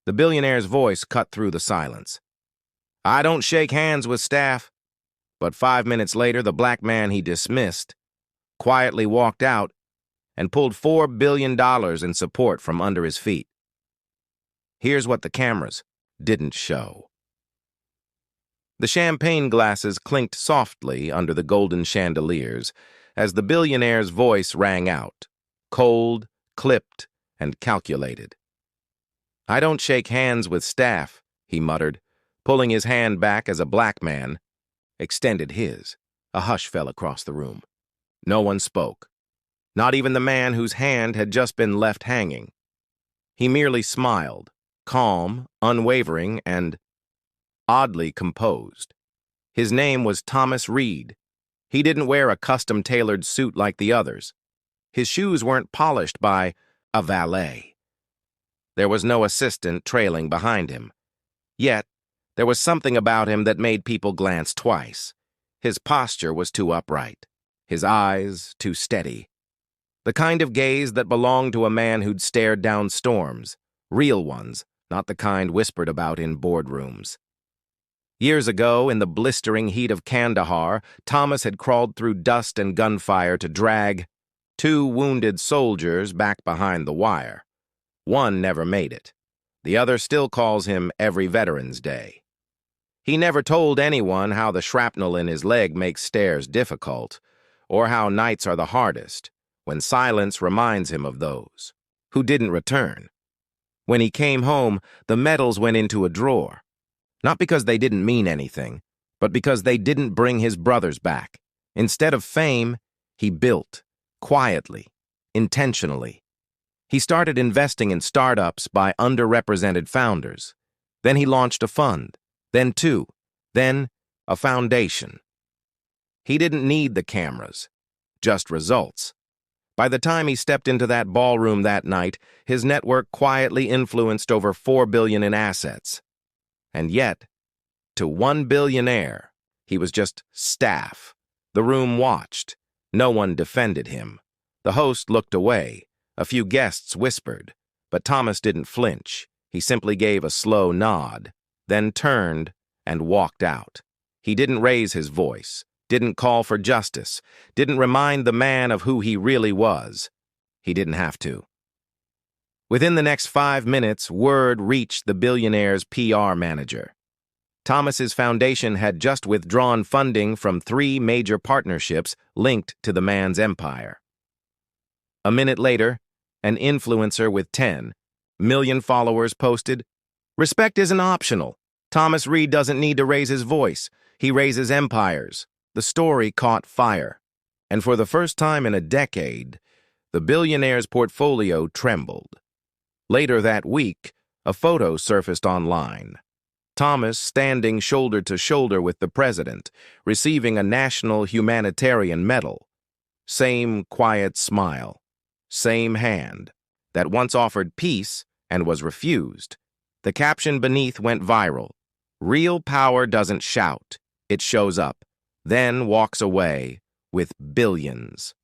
The billionaire's voice cut through the silence. "I don't shake hands with staff." But 5 minutes later, the black man he dismissed quietly walked out and pulled $4 billion in support from under his feet. Here's what the cameras didn't show. The champagne glasses clinked softly under the golden chandeliers as the billionaire's voice rang out, cold, clipped, and calculated. "I don't shake hands with staff," he muttered, pulling his hand back as a black man extended his. A hush fell across the room. No one spoke, not even the man whose hand had just been left hanging. He merely smiled, calm, unwavering, and oddly composed. His name was Thomas Reed. He didn't wear a custom-tailored suit like the others. His shoes weren't polished by a valet. There was no assistant trailing behind him. Yet, there was something about him that made people glance twice. His posture was too upright, his eyes too steady. The kind of gaze that belonged to a man who'd stared down storms, real ones, not the kind whispered about in boardrooms. Years ago, in the blistering heat of Kandahar, Thomas had crawled through dust and gunfire to drag 2 wounded soldiers back behind the wire. One never made it. The other still calls him every Veterans Day. He never told anyone how the shrapnel in his leg makes stairs difficult, or how nights are the hardest, when silence reminds him of those who didn't return. When he came home, the medals went into a drawer, not because they didn't mean anything, but because they didn't bring his brothers back. Instead of fame, he built, quietly, intentionally. He started investing in startups by underrepresented founders. Then he launched a fund, then 2, then a foundation. He didn't need the cameras, just results. By the time he stepped into that ballroom that night, his network quietly influenced over $4 billion in assets. And yet, to one billionaire, he was just staff. The room watched. No one defended him. The host looked away. A few guests whispered, but Thomas didn't flinch. He simply gave a slow nod, then turned and walked out. He didn't raise his voice, didn't call for justice, didn't remind the man of who he really was. He didn't have to. Within the next 5 minutes, word reached the billionaire's PR manager. Thomas's foundation had just withdrawn funding from 3 major partnerships linked to the man's empire. A minute later, an influencer with 10 million followers posted, "Respect isn't optional. Thomas Reed doesn't need to raise his voice. He raises empires." The story caught fire, and for the first time in a decade, the billionaire's portfolio trembled. Later that week, a photo surfaced online. Thomas standing shoulder to shoulder with the president, receiving a national humanitarian medal. Same quiet smile. Same hand that once offered peace and was refused. The caption beneath went viral. "Real power doesn't shout. It shows up, then walks away with billions."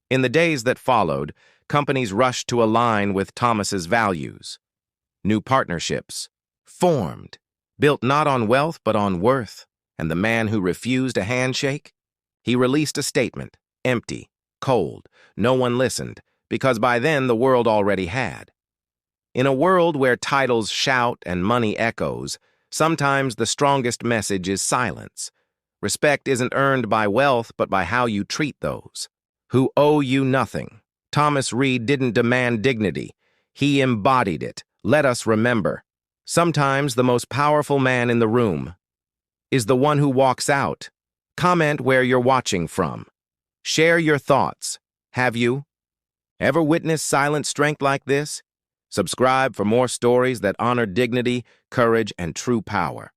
In the days that followed, companies rushed to align with Thomas's values. New partnerships formed, built not on wealth but on worth. And the man who refused a handshake? He released a statement, empty, cold. No one listened, because by then the world already had. In a world where titles shout and money echoes, sometimes the strongest message is silence. Respect isn't earned by wealth, but by how you treat those who owe you nothing. Thomas Reed didn't demand dignity. He embodied it. Let us remember, sometimes the most powerful man in the room is the one who walks out. Comment where you're watching from. Share your thoughts. Have you ever witnessed silent strength like this? Subscribe for more stories that honor dignity, courage, and true power.